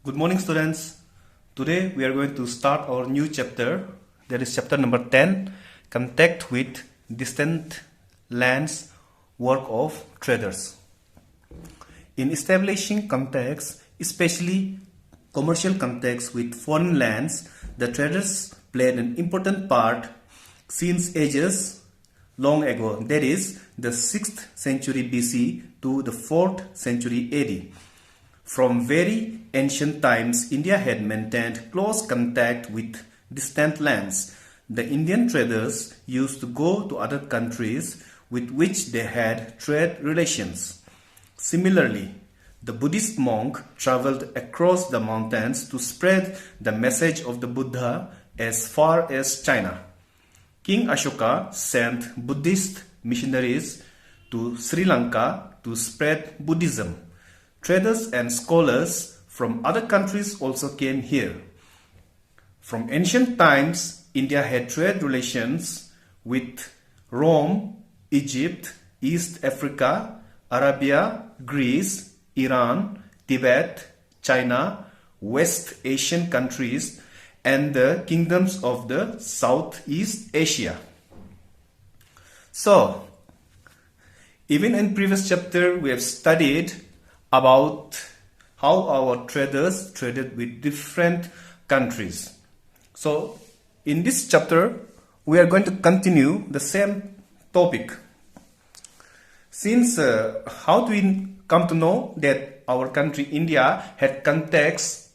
Good morning, students. Today we are going to start our new chapter. That is chapter number 10, Contact with Distant Lands, Work of Traders. In establishing contacts, especially commercial contacts with foreign lands, the traders played an important part since ages long ago, that is, the 6th century BC to the 4th century AD. From very ancient times, India had maintained close contact with distant lands. The Indian traders used to go to other countries with which they had trade relations. Similarly, the Buddhist monk traveled across the mountains to spread the message of the Buddha as far as China. King Ashoka sent Buddhist missionaries to Sri Lanka to spread Buddhism. Traders and scholars from other countries also came here. From ancient times, India had trade relations with Rome, Egypt, East Africa, Arabia, Greece, Iran, Tibet, China, West Asian countries, and the kingdoms of the Southeast Asia. So, even in previous chapter, we have studied about how our traders traded with different countries. So, in this chapter, we are going to continue the same topic. Since how do we come to know that our country India had contacts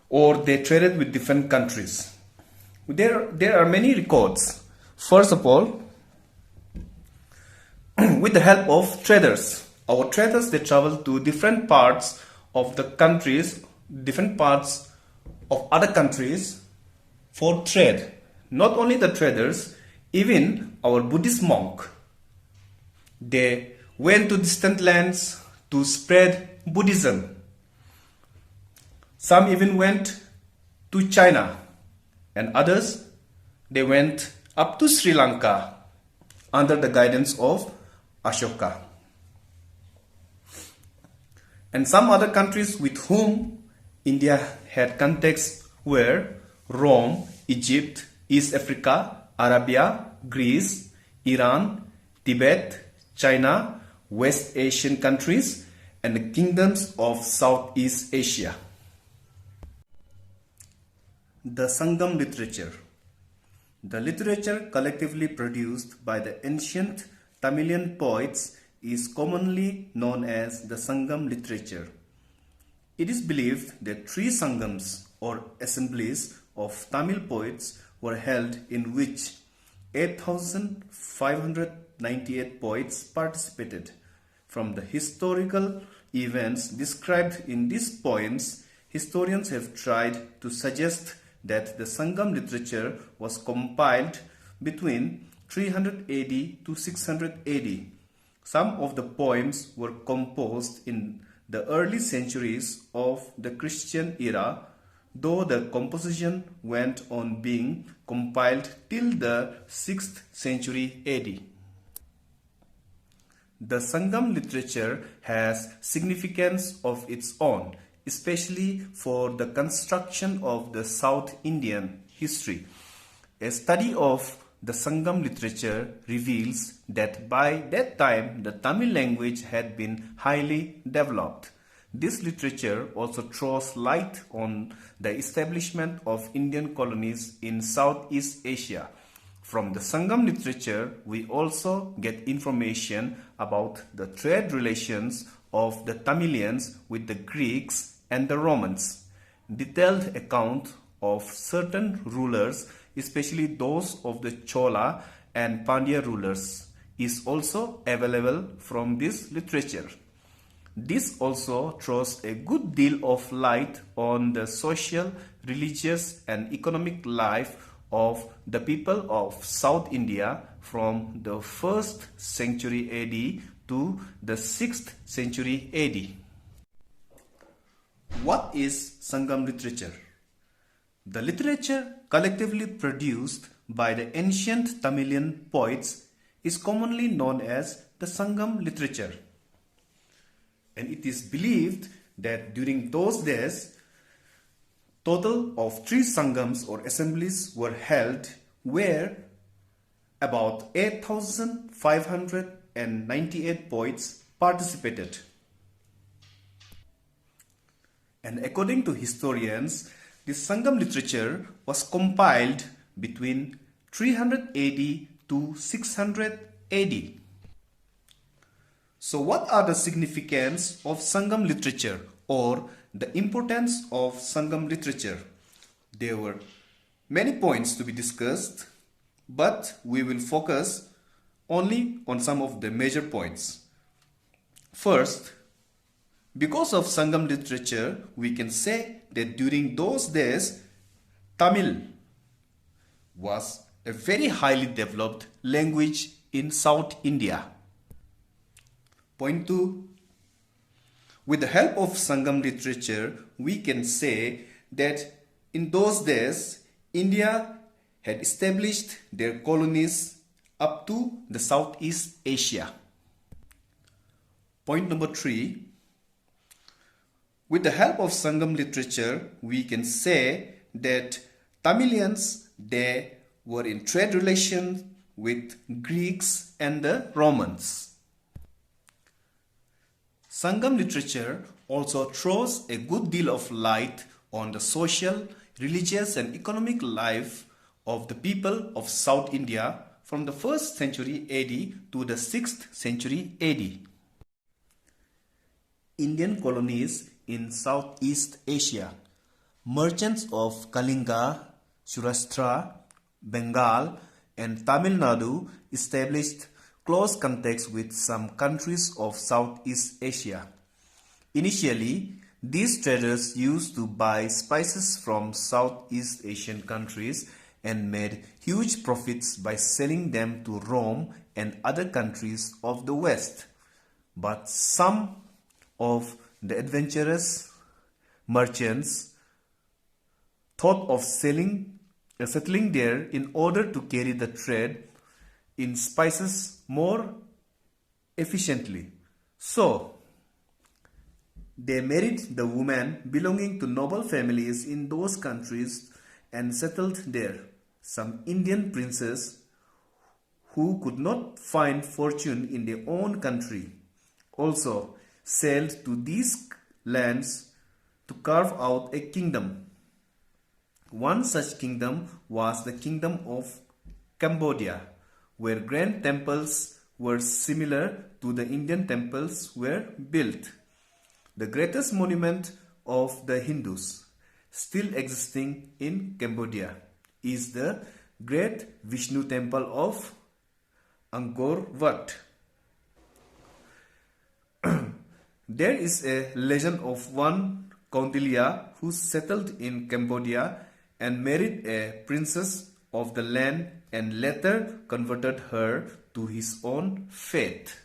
or they traded with different countries? There are many records. First of all, with the help of traders. Our traders, they travel to different parts of the countries, different parts of other countries for trade. Not only the traders, even our Buddhist monk, they went to distant lands to spread Buddhism. Some even went to China, and others, they went up to Sri Lanka under the guidance of Ashoka. And some other countries with whom India had contacts were Rome, Egypt, East Africa, Arabia, Greece, Iran, Tibet, China, West Asian countries, and the kingdoms of Southeast Asia. The Sangam Literature. The literature collectively produced by the ancient Tamilian poets is commonly known as the Sangam Literature. It is believed that 3 Sangams or assemblies of Tamil poets were held in which 8,598 poets participated. From the historical events described in these poems, historians have tried to suggest that the Sangam literature was compiled between 300 AD to 600 AD. Some of the poems were composed in the early centuries of the Christian era, though the composition went on being compiled till the 6th century AD. The Sangam literature has significance of its own, especially for the construction of the South Indian history. A study of the Sangam literature reveals that by that time the Tamil language had been highly developed. This literature also throws light on the establishment of Indian colonies in Southeast Asia. From the Sangam literature, we also get information about the trade relations of the Tamilians with the Greeks and the Romans. Detailed account of certain rulers, especially those of the Chola and Pandya rulers, is also available from this literature. This also throws a good deal of light on the social, religious and economic life of the people of South India from the 1st century AD to the 6th century AD. What is Sangam literature? The literature collectively produced by the ancient Tamilian poets is commonly known as the Sangam literature. And it is believed that during those days, Total of 3 Sangams or assemblies were held where about 8,598 poets participated. And according to historians, this Sangam literature was compiled between 300 AD to 600 AD. So what are the significance of Sangam literature or the importance of Sangam literature? There were many points to be discussed, but we will focus only on some of the major points. First, because of Sangam literature, we can say that during those days, Tamil was a very highly developed language in South India. Point 2. With the help of Sangam literature, we can say that in those days, India had established their colonies up to the Southeast Asia. Point number 3. With the help of Sangam literature, we can say that Tamilians, they were in trade relations with Greeks and the Romans. Sangam literature also throws a good deal of light on the social, religious and economic life of the people of South India from the 1st century AD to the 6th century AD. Indian colonies in Southeast Asia. Merchants of Kalinga, Saurashtra, Bengal and Tamil Nadu established close contacts with some countries of Southeast Asia. Initially, these traders used to buy spices from Southeast Asian countries and made huge profits by selling them to Rome and other countries of the West. But some of the adventurous merchants thought of settling there in order to carry the trade in spices more efficiently. So, they married the women belonging to noble families in those countries and settled there. Some Indian princes who could not find fortune in their own country also sailed to these lands to carve out a kingdom. One such kingdom was the kingdom of Cambodia, where grand temples were similar to the Indian temples were built. The greatest monument of the Hindus still existing in Cambodia is the great Vishnu temple of Angkor Wat. There is a legend of one Kaundilia who settled in Cambodia and married a princess of the land and later converted her to his own faith.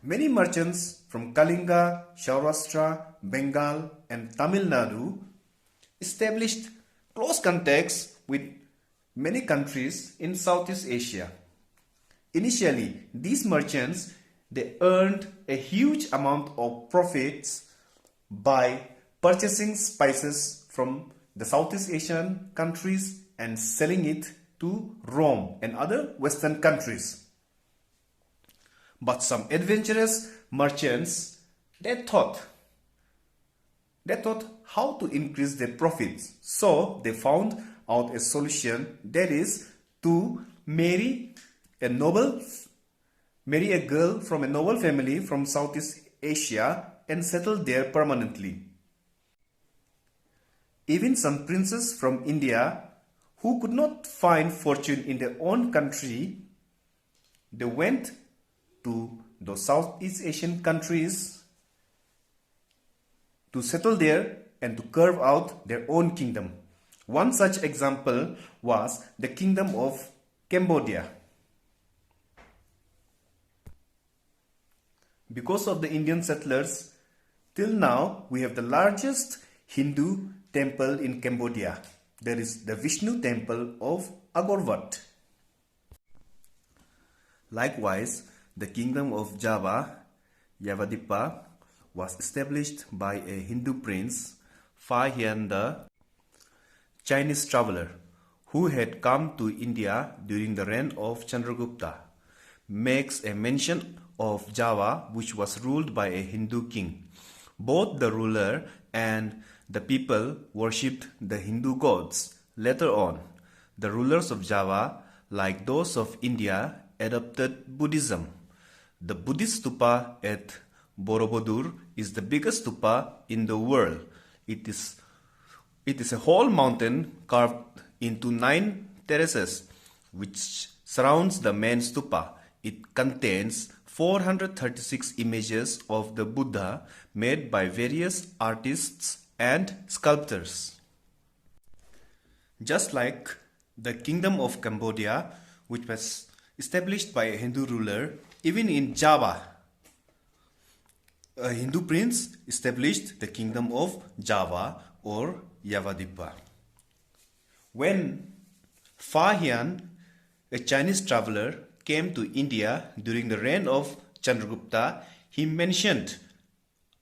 Many merchants from Kalinga, Saurashtra, Bengal and Tamil Nadu established close contacts with many countries in Southeast Asia. Initially, these merchants, they earned a huge amount of profits by purchasing spices from the Southeast Asian countries and selling it to Rome and other Western countries. But some adventurous merchants, they thought how to increase their profits. So they found out a solution, that is to marry a girl from a noble family from Southeast Asia and settle there permanently. Even some princes from India who could not find fortune in their own country, they went to the Southeast Asian countries to settle there and to carve out their own kingdom. One such example was the kingdom of Cambodia. Because of the Indian settlers, till now we have the largest Hindu temple in Cambodia. There is the Vishnu temple of Angkor Wat. Likewise, the kingdom of Java, Yavadipa, was established by a Hindu prince, Fa Hian, the Chinese traveler who had come to India during the reign of Chandragupta, makes a mention of Java, which was ruled by a Hindu king. Both the ruler and the people worshipped the Hindu gods. Later on, the rulers of Java, like those of India, adopted Buddhism. The Buddhist stupa at Borobudur is the biggest stupa in the world. It is a whole mountain carved into 9 terraces, which surrounds the main stupa. It contains 436 images of the Buddha made by various artists and sculptors. Just like the Kingdom of Cambodia, which was established by a Hindu ruler, even in Java, a Hindu prince established the Kingdom of Java or Yavadipa. When Fa Hian, a Chinese traveler, came to India during the reign of Chandragupta, he mentioned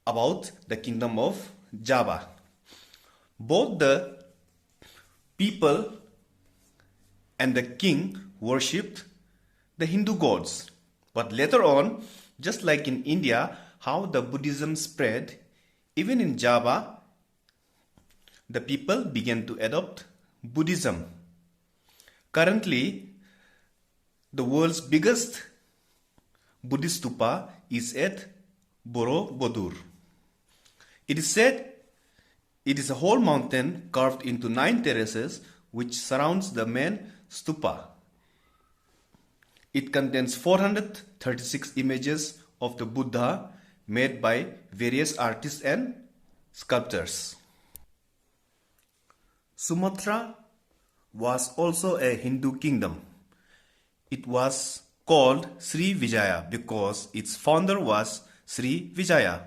about the Kingdom of Java. Both the people and the king worshipped the Hindu gods. But later on, just like in India, how the Buddhism spread, even in Java, the people began to adopt Buddhism. Currently, the world's biggest Buddhist stupa is at Borobudur. It is said it is a whole mountain carved into 9 terraces which surrounds the main stupa. It contains 436 images of the Buddha made by various artists and sculptors. Sumatra was also a Hindu kingdom. It was called Sri Vijaya because its founder was Sri Vijaya.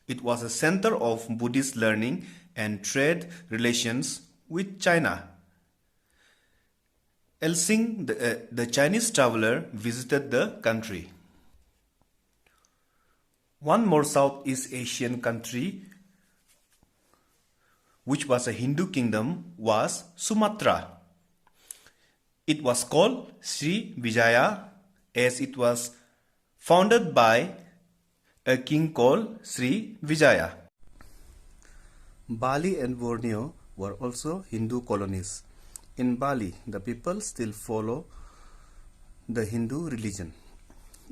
It was a center of Buddhist learning and trade relations with China. Elsing, the Chinese traveler, visited the country. One more Southeast Asian country which was a Hindu kingdom was Sumatra. It was called Sri Vijaya as it was founded by a king called Sri Vijaya. Bali and Borneo were also Hindu colonies. In Bali, the people still follow the Hindu religion.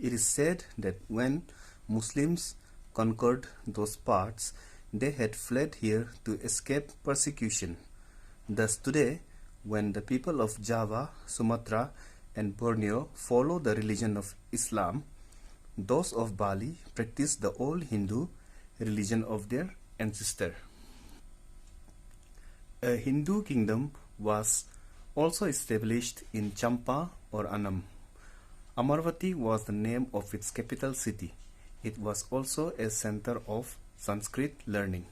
It is said that when Muslims conquered those parts, they had fled here to escape persecution. Thus today, when the people of Java, Sumatra and Borneo follow the religion of Islam, those of Bali practice the old Hindu religion of their ancestor. A Hindu kingdom was also established in Champa or Annam. Amarvati was the name of its capital city. It was also a center of Sanskrit learning.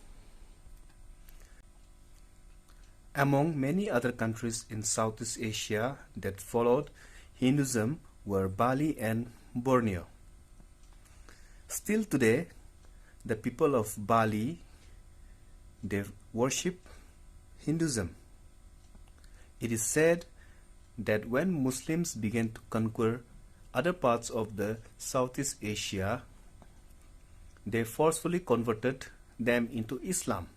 Among many other countries in Southeast Asia that followed Hinduism were Bali and Borneo. Still today, the people of Bali, they worship Hinduism. It is said that when Muslims began to conquer other parts of the Southeast Asia, they forcefully converted them into Islam.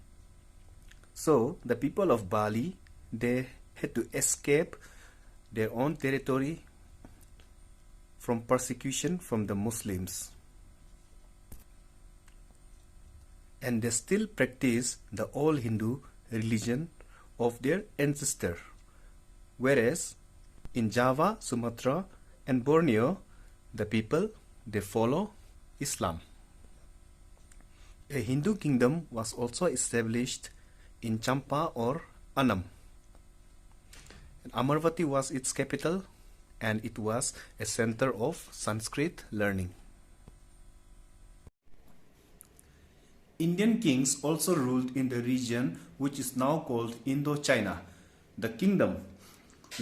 So the people of Bali, they had to escape their own territory from persecution from the Muslims. And they still practice the old Hindu religion of their ancestor. Whereas in Java, Sumatra and Borneo, the people, they follow Islam. A Hindu kingdom was also established in Champa or Annam. And Amarvati was its capital and it was a center of Sanskrit learning. Indian kings also ruled in the region which is now called Indochina. The kingdom,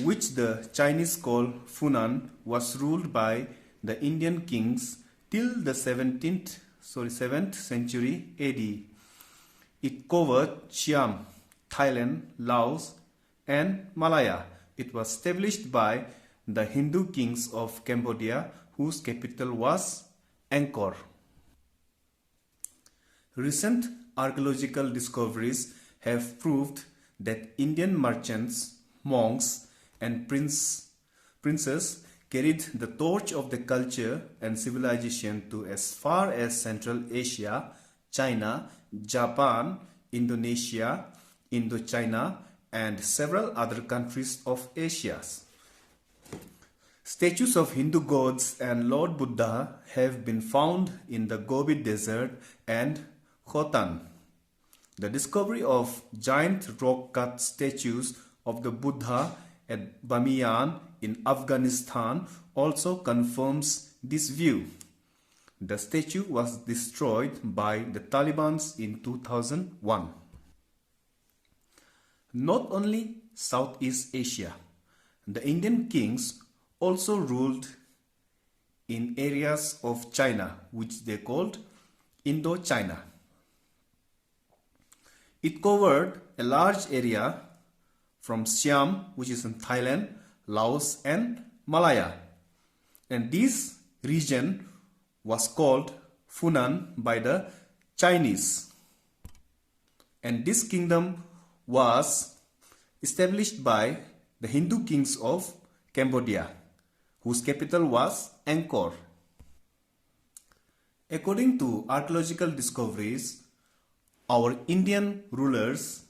which the Chinese call Funan, was ruled by the Indian kings till the 7th century AD. It covered Siam, Thailand, Laos, and Malaya. It was established by the Hindu kings of Cambodia, whose capital was Angkor. Recent archaeological discoveries have proved that Indian merchants, monks, and princes carried the torch of the culture and civilization to as far as Central Asia, China, Japan, Indonesia, Indochina, and several other countries of Asia. Statues of Hindu gods and Lord Buddha have been found in the Gobi Desert and Khotan. The discovery of giant rock-cut statues of the Buddha at Bamiyan in Afghanistan also confirms this view. The statue was destroyed by the Taliban in 2001. Not only Southeast Asia, the Indian kings also ruled in areas of China which they called Indochina. It covered a large area from Siam, which is in Thailand, Laos, and Malaya. And this region was called Funan by the Chinese. And this kingdom was established by the Hindu kings of Cambodia, whose capital was Angkor. According to archaeological discoveries, our Indian rulers,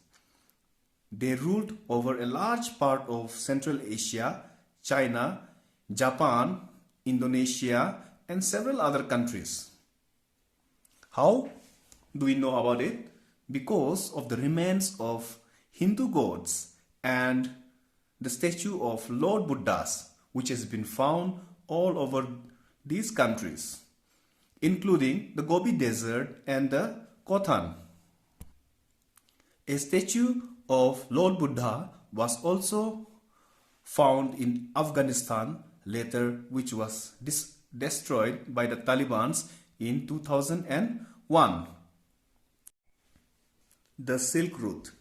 they ruled over a large part of Central Asia, China, Japan, Indonesia, and several other countries. How do we know about it? Because of the remains of Hindu gods and the statue of Lord Buddhas, which has been found all over these countries, including the Gobi Desert and the Khotan. A statue of Lord Buddha was also found in Afghanistan later, which was destroyed by the Taliban in 2001. The Silk Route.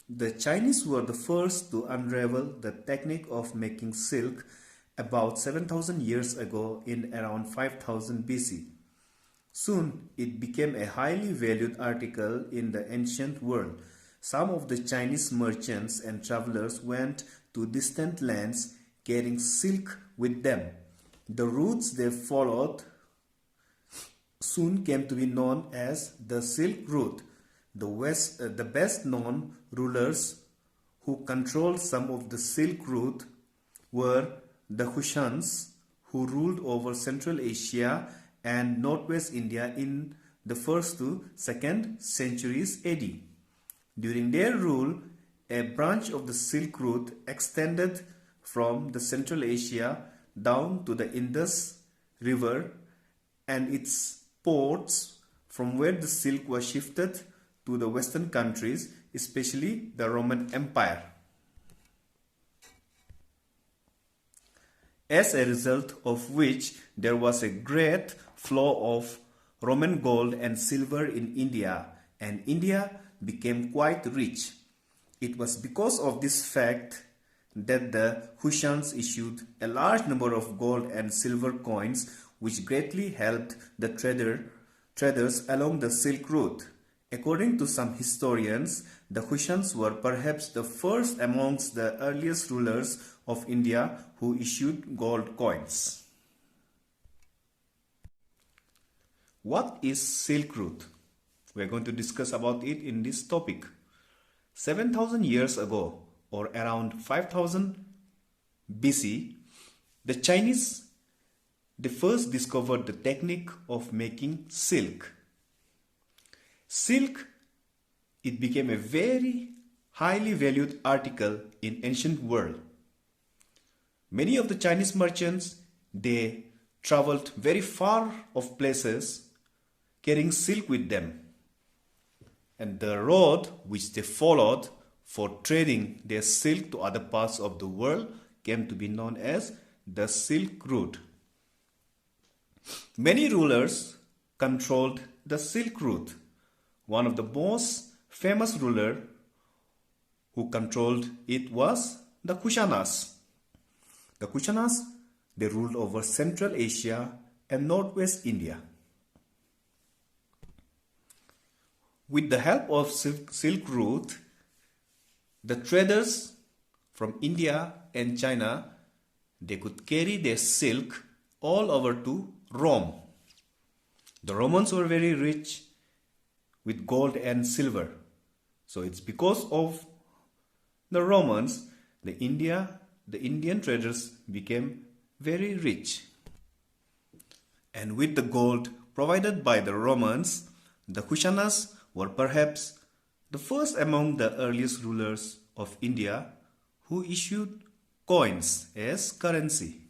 The Chinese were the first to unravel the technique of making silk about 7,000 years ago in around 5000 BC. Soon, it became a highly valued article in the ancient world. Some of the Chinese merchants and travelers went to distant lands carrying silk with them. The routes they followed soon came to be known as the Silk Route. The best known rulers who controlled some of the Silk Route were the Kushans, who ruled over Central Asia and Northwest India in the 1st to 2nd centuries AD. During their rule, a branch of the Silk Route extended from the Central Asia down to the Indus River and its ports, from where the silk was shifted to the Western countries, especially the Roman Empire. As a result of which, there was a great flow of Roman gold and silver in India, and India became quite rich. It was because of this fact that the Kushans issued a large number of gold and silver coins, which greatly helped the traders along the Silk Route. According to some historians, the Kushans were perhaps the first amongst the earliest rulers of India who issued gold coins. What is Silk Route? We are going to discuss about it in this topic. 7,000 years ago, or around 5000 BC, the Chinese, they first discovered the technique of making silk. Silk, it became a very highly valued article in ancient world. Many of the Chinese merchants, they traveled very far of places carrying silk with them. And the road which they followed for trading their silk to other parts of the world came to be known as the Silk Route. Many rulers controlled the Silk Route. One of the most famous ruler who controlled it was the Kushanas. The Kushanas, they ruled over Central Asia and Northwest India. With the help of Silk Route, the traders from India and China, they could carry their silk all over to Rome. The Romans were very rich with gold and silver. So it's because of the Romans, the Indian traders became very rich. And with the gold provided by the Romans, the Kushanas were perhaps the first among the earliest rulers of India who issued coins as currency.